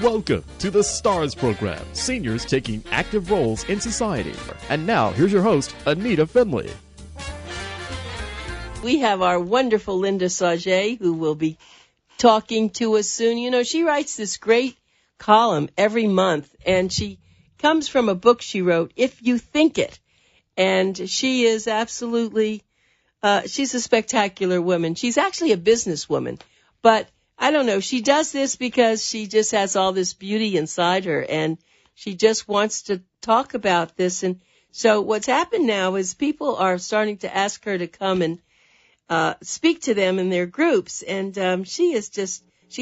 Welcome to the STARS program, seniors taking active roles in society. And now, here's your host, ANITA FINLEY. We have our wonderful Linda SAUGET, who will be talking to us soon. You know, she writes this great column every month, and she comes from a book she wrote, If You Think It. And she is absolutely, she's a spectacular woman. She's actually a businesswoman, but I don't know. She does this because she just has all this beauty inside her, and she just wants to talk about this. And so what's happened now is people are starting to ask her to come and speak to them in their groups. And she's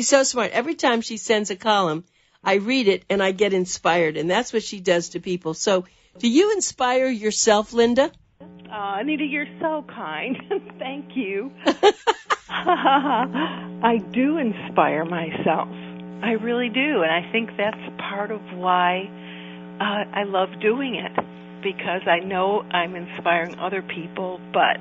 so smart. Every time she sends a column, I read it and I get inspired. And that's what she does to people. So do you inspire yourself, Linda? Anita, you're so kind. Thank you. I do inspire myself. I really do. And I think that's part of why I love doing it, because I know I'm inspiring other people, but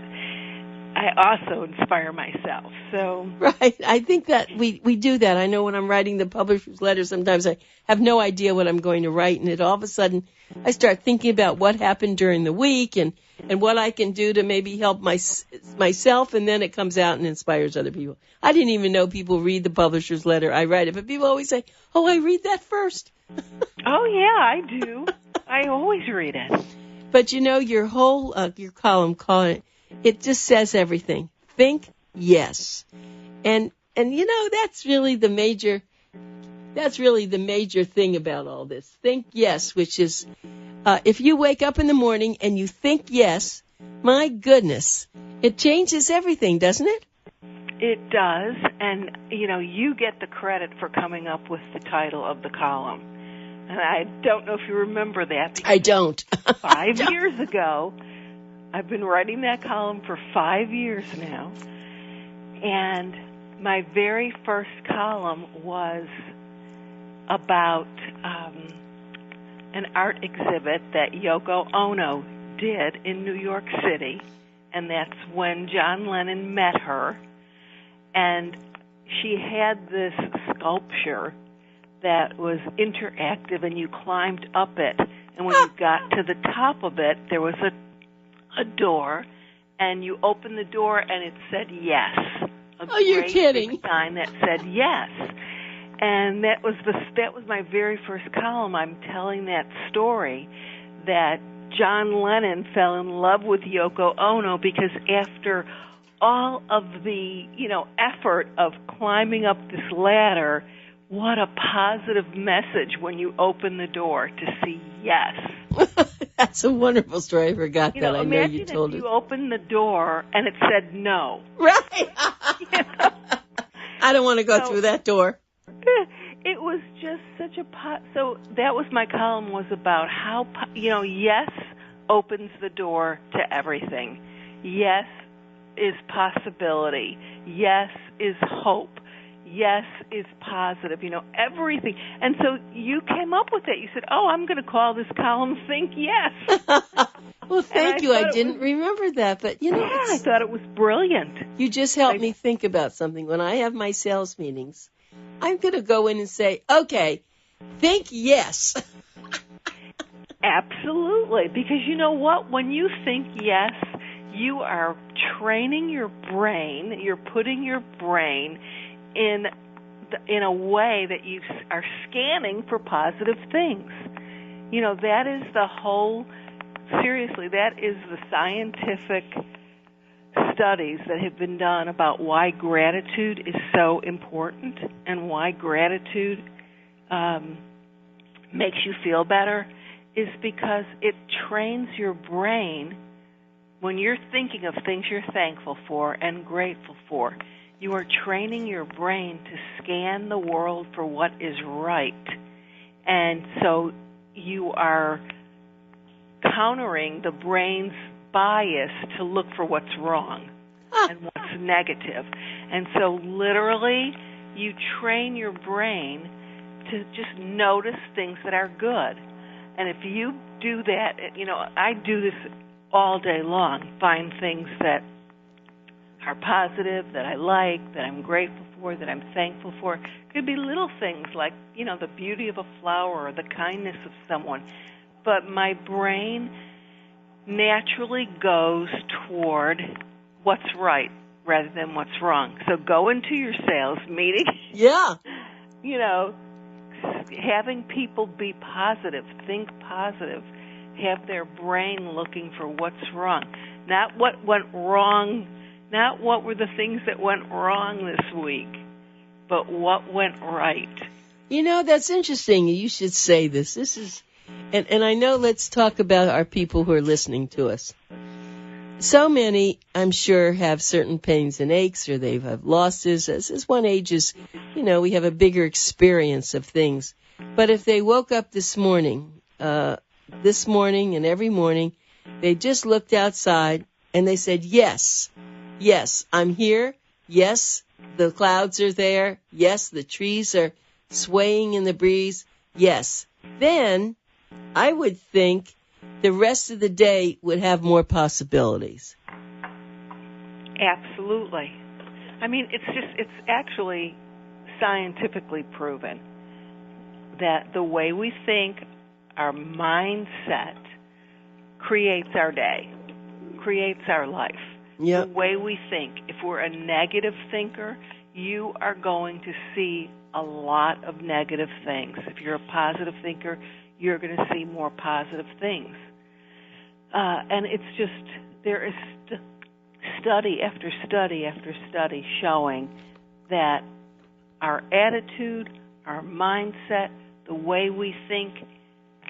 I also inspire myself. So right. I think that we do that. I know when I'm writing the publisher's letter, sometimes I have no idea what I'm going to write, and all of a sudden I start thinking about what happened during the week and what I can do to maybe help myself, and then it comes out and inspires other people. I didn't even know people read the publisher's letter. I write it, but people always say, oh, I read that first. Oh, yeah, I do. I always read it. But, you know, your whole your column, it just says everything. Think yes. And you know, that's really the major thing about all this. Think yes, which is, if you wake up in the morning and you think yes, my goodness, it changes everything, doesn't it? It does. And, you know, you get the credit for coming up with the title of the column. And I don't know if you remember that. I don't. 5 years ago, I've been writing that column for 5 years now. And my very first column was about an art exhibit that Yoko Ono did in New York City. And that's when John Lennon met her. And she had this sculpture that was interactive, and you climbed up it. And when you got to the top of it, there was a door, and you opened the door, and it said yes. Oh, you're kidding! Big sign that said yes, and that was my very first column. I'm telling that story that John Lennon fell in love with Yoko Ono because after all of the effort of climbing up this ladder, what a positive message when you open the door to see yes. That's a wonderful story. I forgot that. I know you told it. Imagine if you opened the door and it said no. Right. I don't want to go through that door. It was just such a so that was my column, was about how, yes opens the door to everything. Yes is possibility. Yes is hope. Yes is positive, everything. And so you came up with it. You said, oh, I'm going to call this column Think Yes. Well, thank you. I didn't remember that, but, I thought it was brilliant. You just helped me think about something. When I have my sales meetings, I'm going to go in and say, okay, think yes. Absolutely. Because you know what? When you think yes, you are training your brain. You're putting your brain in a way that you are scanning for positive things. That is the whole, seriously, that is the scientific studies that have been done about why gratitude is so important and why gratitude makes you feel better, is because it trains your brain. When you're thinking of things you're thankful for and grateful for, you are training your brain to scan the world for what is right. And so you are countering the brain's bias to look for what's wrong and what's negative. And so literally you train your brain to just notice things that are good. And if you do that, I do this all day long, find things that are positive, that I like, that I'm grateful for, that I'm thankful for. It could be little things like, the beauty of a flower or the kindness of someone. But my brain naturally goes toward what's right rather than what's wrong. So go into your sales meeting. Yeah. Having people be positive, think positive, have their brain looking for what's wrong. Not what went wrong, not what were the things that went wrong this week, but what went right. That's interesting. You should say this. This is, and I know, let's talk about our people who are listening to us. So many, I'm sure, have certain pains and aches, or they have losses. As one ages, we have a bigger experience of things. But if they woke up this morning and every morning, they just looked outside and they said, yes, I'm here. Yes, the clouds are there. Yes, the trees are swaying in the breeze. Yes. Then I would think the rest of the day would have more possibilities. Absolutely. It's actually scientifically proven that the way we think, our mindset, creates our day, creates our life. Yep. The way we think. If we're a negative thinker, you are going to see a lot of negative things. If you're a positive thinker, you're going to see more positive things. And it's just, there is study after study after study showing that our attitude, our mindset, the way we think,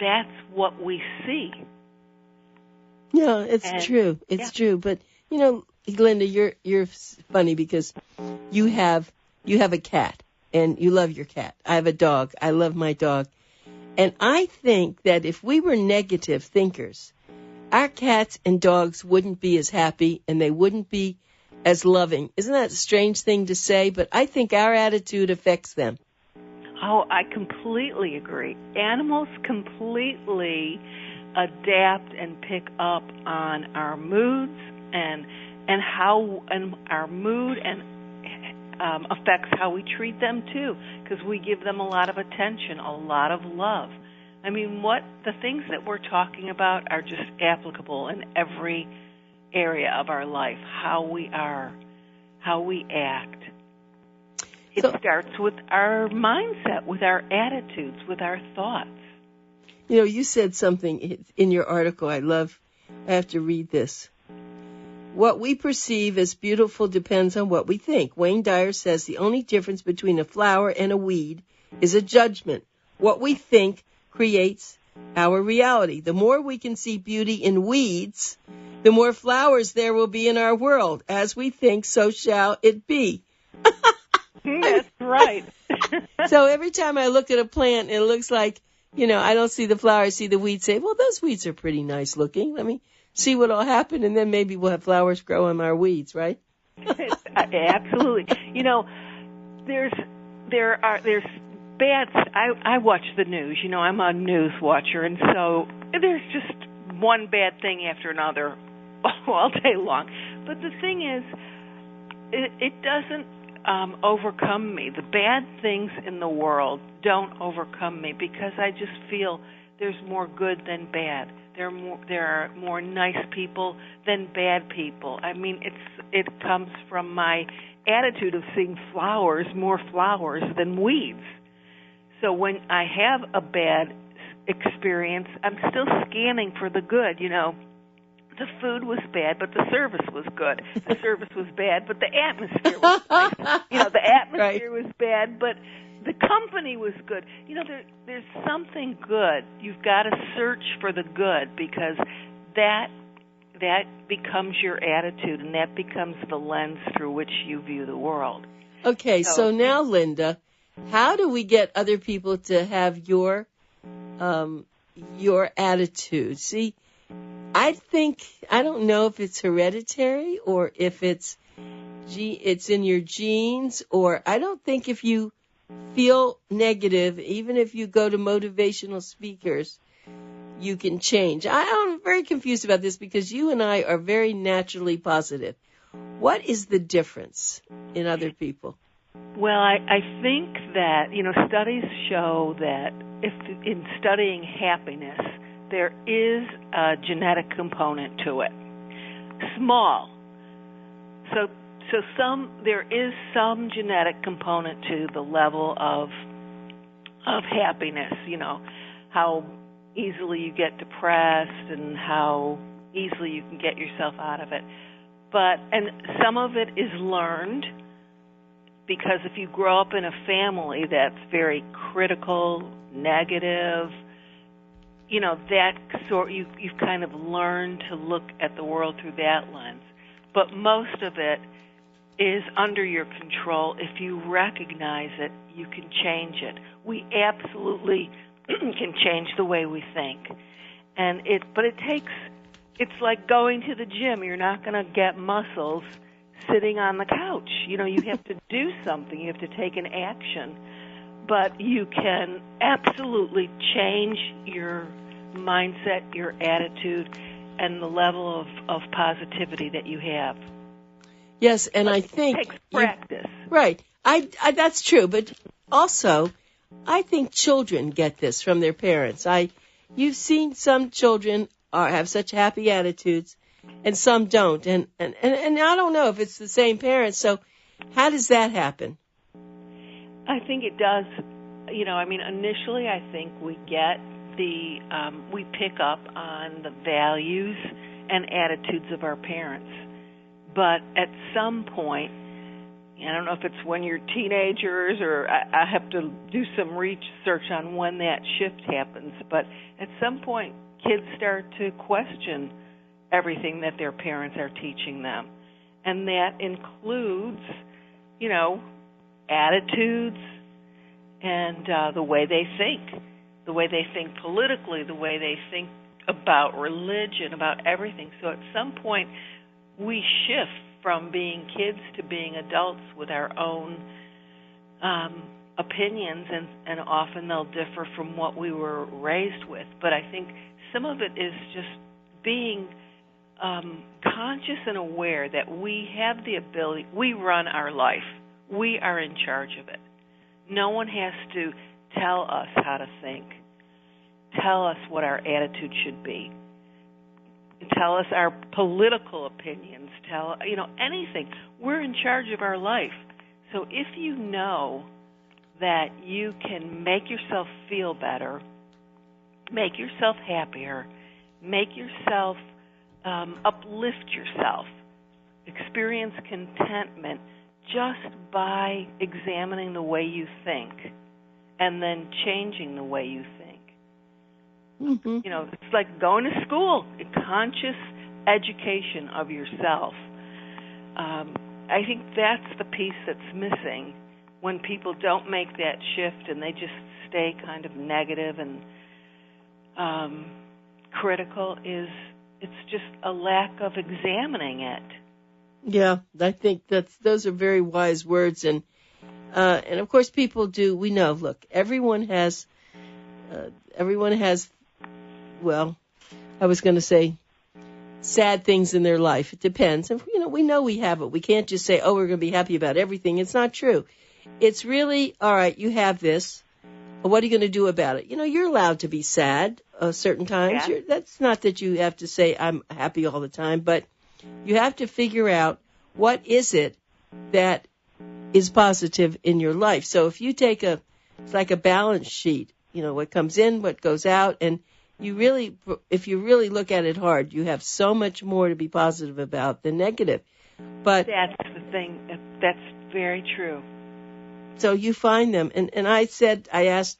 that's what we see. Yeah, it's true. It's true. But, Linda, you're funny because you have a cat and you love your cat. I have a dog. I love my dog. And I think that if we were negative thinkers, our cats and dogs wouldn't be as happy and they wouldn't be as loving. Isn't that a strange thing to say? But I think our attitude affects them. Oh, I completely agree. Animals completely adapt and pick up on our moods and how our mood and affects how we treat them too, because we give them a lot of attention, a lot of love. The things that we're talking about are just applicable in every area of our life, how we are, how we act. It starts with our mindset, with our attitudes, with our thoughts. You said something in your article I have to read this. What we perceive as beautiful depends on what we think. Wayne Dyer says the only difference between a flower and a weed is a judgment. What we think creates our reality. The more we can see beauty in weeds, the more flowers there will be in our world. As we think, so shall it be. That's right. So every time I look at a plant and it looks like, I don't see the flower, I see the weeds, say, well, those weeds are pretty nice looking. Let me see what will happen, and then maybe we'll have flowers grow on our weeds, right? Absolutely. There's bad. I watch the news. I'm a news watcher, and so there's just one bad thing after another all day long. But the thing is, it doesn't overcome me. The bad things in the world don't overcome me because I just feel there's more good than bad. There are more nice people than bad people. It comes from my attitude of seeing more flowers than weeds. So when I have a bad experience, I'm still scanning for the good. The food was bad, but the service was good. The service was bad, but the atmosphere was nice. The atmosphere was bad, but the company was good. There's something good. You've got to search for the good because that becomes your attitude, and that becomes the lens through which you view the world. Okay, so now, Linda, how do we get other people to have your attitude? See, I don't know if it's hereditary or if it's in your genes, or I don't think if you feel negative, even if you go to motivational speakers, you can change. I'm very confused about this because you and I are very naturally positive. What is the difference in other people? Well, I think that, studies show that if in studying happiness, there is a genetic component to it. Small. So there is some genetic component to the level of happiness, how easily you get depressed and how easily you can get yourself out of it. And some of it is learned, because if you grow up in a family that's very critical, negative, you've kind of learned to look at the world through that lens. But most of it is under your control. If you recognize it, you can change it. We absolutely can change the way we think. But it's like going to the gym. You're not going to get muscles sitting on the couch. You have to do something. You have to take an action. But you can absolutely change your mindset, your attitude, and the level of positivity that you have. Yes, and I think it takes practice. Right. That's true, but also I think children get this from their parents. You've seen some children have such happy attitudes and some don't, and I don't know if it's the same parents. So how does that happen? I think it does. Initially I think we get we pick up on the values and attitudes of our parents. But at some point, I don't know if it's when you're teenagers, or I have to do some research on when that shift happens, but at some point kids start to question everything that their parents are teaching them. And that includes, attitudes and the way they think politically, the way they think about religion, about everything. So at some point we shift from being kids to being adults with our own opinions, and often they'll differ from what we were raised with. But I think some of it is just being conscious and aware that we have the ability, we run our life. We are in charge of it. No one has to tell us how to think, tell us what our attitude should be, tell us our political opinions, anything. We're in charge of our life. So if you know that you can make yourself feel better, make yourself happier, make yourself uplift yourself, experience contentment just by examining the way you think and then changing the way you think. Mm-hmm. It's like going to school, a conscious education of yourself. I think that's the piece that's missing when people don't make that shift and they just stay kind of negative and critical. It's just a lack of examining it. Yeah, I think those are very wise words, and of course people do. We know. Look, everyone has. Well, I was going to say sad things in their life. It depends. And, we know we have it. We can't just say, oh, we're going to be happy about everything. It's not true. It's really, all right, you have this. What are you going to do about it? You're allowed to be sad certain times. Yeah. That's not that you have to say I'm happy all the time, but you have to figure out what is it that is positive in your life. So if you take it's like a balance sheet, what comes in, what goes out, and if you really look at it hard, you have so much more to be positive about than negative. But that's the thing. That's very true. So you find them, and I asked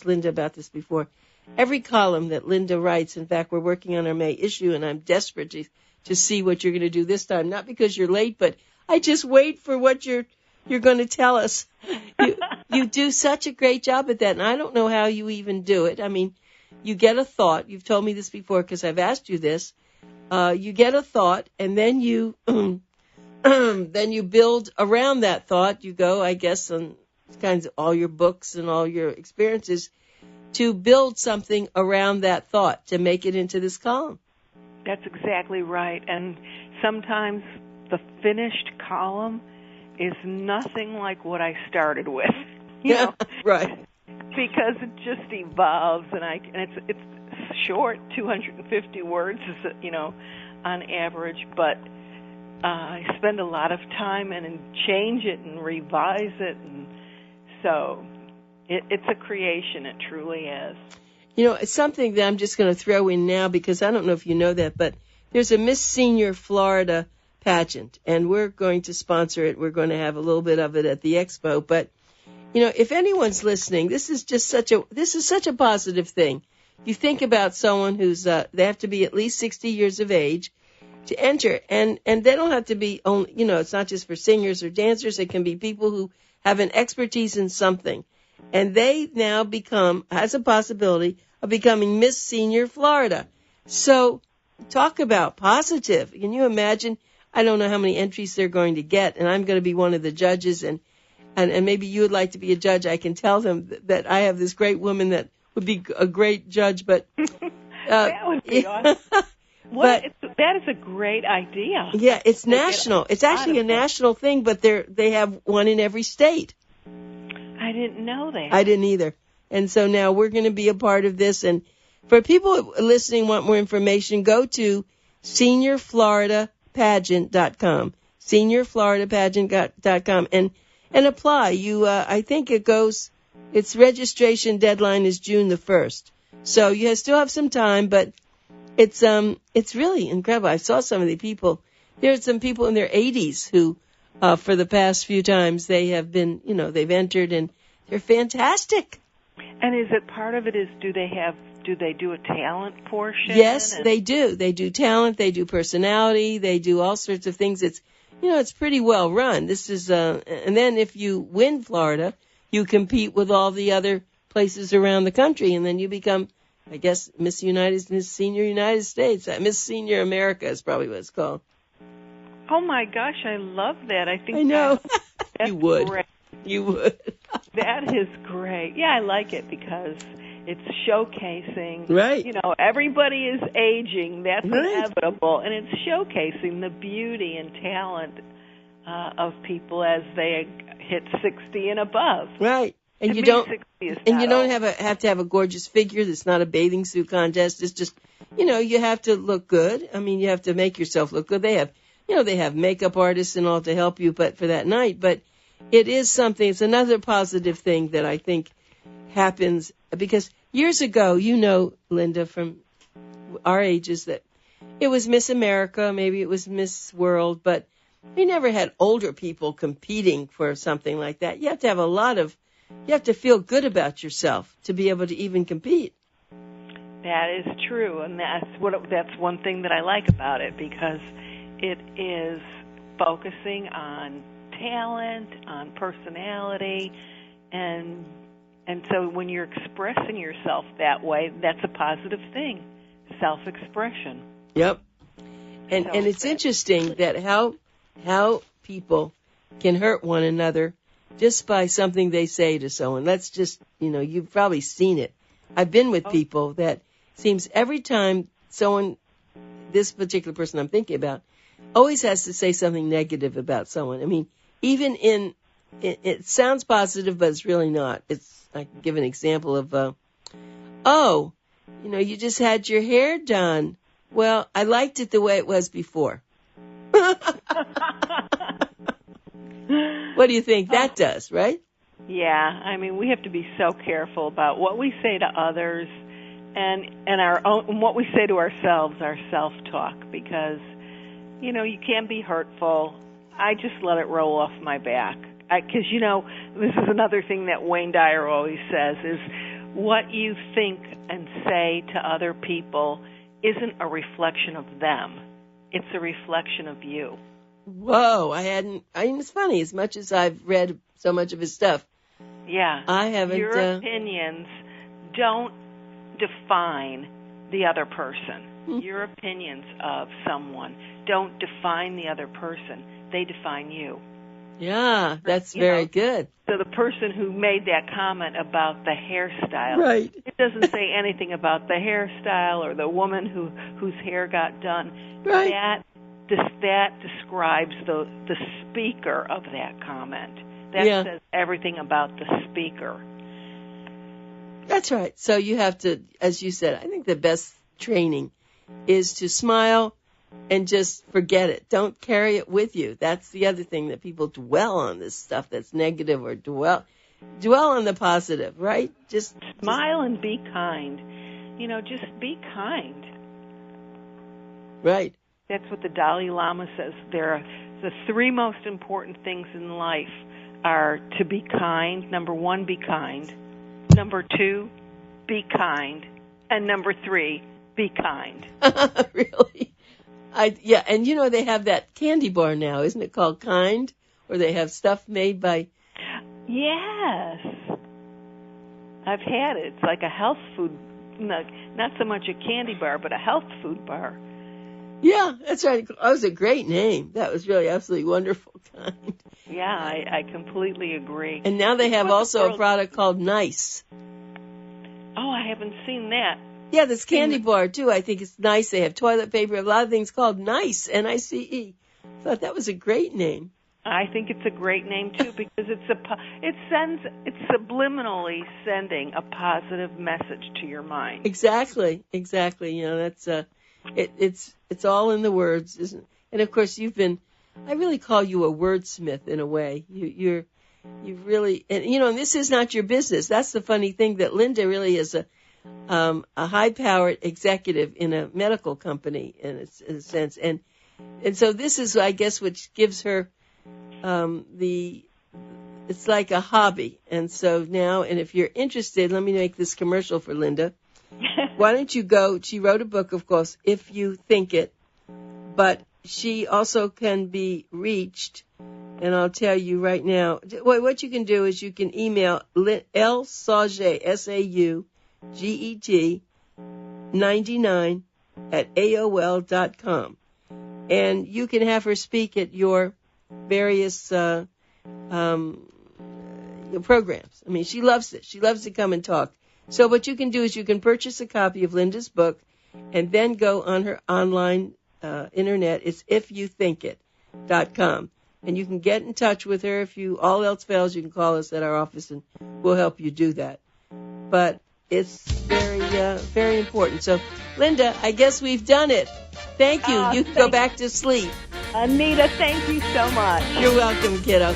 Linda about this before. Every column that Linda writes, in fact, we're working on our May issue, and I'm desperate to see what you're going to do this time. Not because you're late, but I just wait for what you're going to tell us. You do such a great job at that, and I don't know how you even do it. I mean, you get a thought. You've told me this before because I've asked you this. You get a thought, and then you build around that thought. You go, I guess, on kinds of all your books and all your experiences to build something around that thought to make it into this column. That's exactly right. And sometimes the finished column is nothing like what I started with. You know, right. Because it just evolves, and it's short, 250 words, you know, on average, but I spend a lot of time and change it and revise it, and so it's a creation. It truly is. You know, it's something that I'm just going to throw in now because I don't know if you know that, but there's a Miss Senior Florida pageant, and we're going to sponsor it. We're going to have a little bit of it at the expo, but you know, if anyone's listening, this is such a positive thing. You think about someone who's they have to be at least 60 years of age to enter, and they don't have to be only, you know, it's not just for singers or dancers. It can be people who have an expertise in something, and they now has a possibility of becoming Miss Senior Florida. So talk about positive. Can you imagine? I don't know how many entries they're going to get, and I'm going to be one of the judges, and maybe you would like to be a judge. I can tell them that I have this great woman that would be a great judge, but that would be awesome. That is a great idea. Yeah, it's national. It's actually a national thing, but they have one in every state. I didn't know that. I didn't either. And so now we're going to be a part of this. And for people listening want more information, go to seniorfloridapageant.com, seniorfloridapageant.com, and apply. I think its registration deadline is June the 1st. So you still have some time, but it's really incredible. I saw some of the people. There's some people in their 80s who, for the past few times, they have been, you know, they've entered, and they're fantastic. And is it part of it do they do a talent portion? Yes, they do. They do talent, they do personality, they do all sorts of things. It's pretty well run. This is, and then if you win Florida, you compete with all the other places around the country, and then you become, I guess, Miss Senior United States. Miss Senior America is probably what it's called. Oh my gosh, I love that. I know. That's You would. Great. You would. That is great. Yeah, I like it because it's showcasing. Right. You know, everybody is aging. That's right. Inevitable. And it's showcasing the beauty and talent of people as they hit 60 and above. Right. And you don't have to have a gorgeous figure. It's not a bathing suit contest. It's just, you know, you have to look good. I mean, you have to make yourself look good. They have makeup artists and all to help you for that night, but it is something. It's another positive thing that I think happens because years ago, you know, Linda, from our ages, that it was Miss America, maybe it was Miss World, but we never had older people competing for something like that. You have to have you have to feel good about yourself to be able to even compete. That is true, and that's one thing that I like about it because it is focusing on talent, on personality, and so when you're expressing yourself that way, that's a positive thing, self-expression. Yep. And it's interesting that how people can hurt one another just by something they say to someone. Let's just, you know, you've probably seen it. I've been with people that seems every time this particular person I'm thinking about, always has to say something negative about someone. I mean, even it sounds positive, but it's really not. I can give an example of, you know, you just had your hair done. Well, I liked it the way it was before. What do you think that does, right? Yeah, I mean, we have to be so careful about what we say to others and our own, what we say to ourselves, our self-talk, because, you know, you can be hurtful. I just let it roll off my back. Because, you know, this is another thing that Wayne Dyer always says, is what you think and say to other people isn't a reflection of them. It's a reflection of you. Whoa, I mean, it's funny, as much as I've read so much of his stuff. Yeah. I haven't. Your opinions don't define the other person. Your opinions of someone don't define the other person. They define you. Yeah, that's very good. So the person who made that comment about the hairstyle, right. It doesn't say anything about the hairstyle or the woman whose hair got done. Right. that describes the speaker of that comment. That says everything about the speaker. That's right. So you have to, as you said, I think the best training is to smile and just forget it. Don't carry it with you. That's the other thing, that people dwell on this stuff that's negative, or dwell on the positive, right? Just smile and be kind. Just be kind. Right. That's what the Dalai Lama says. The three most important things in life are to be kind. Number 1, be kind. Number 2, be kind. And number 3, be kind. Really? And they have that candy bar now, isn't it called Kind? Where they have stuff made by... Yes. I've had it. It's like a health food, not so much a candy bar, but a health food bar. Yeah, that's right. That was a great name. That was really absolutely wonderful. Kind. Yeah, I completely agree. And now they have also a product called Nice. Oh, I haven't seen that. Yeah, this candy bar, too. I think it's nice. They have toilet paper, a lot of things called Nice, N-I-C-E. I thought that was a great name. I think it's a great name, too, because it's subliminally sending a positive message to your mind. Exactly. That's it's all in the words, isn't it? And of course, I really call you a wordsmith in a way. You really, and this is not your business. That's the funny thing, that Linda really is a high-powered executive in a medical company in a sense, and so this is, I guess, which gives her it's like a hobby. And so now, and if you're interested, let me make this commercial for Linda. Why don't you go? She wrote a book, of course, If You Think It, but she also can be reached. And I'll tell you right now, what you can do is you can email SAUGET, SAUGET 99 at AOL.com. And you can have her speak at your various programs. I mean, she loves it. She loves to come and talk. So what you can do is you can purchase a copy of Linda's book and then go on her online internet. It's ifyouthinkit.com. And you can get in touch with her. If all else fails, you can call us at our office and we'll help you do that. But it's very, very important. So, Linda, I guess we've done it. Thank you. You can go back to sleep. Anita, thank you so much. You're welcome, kiddo.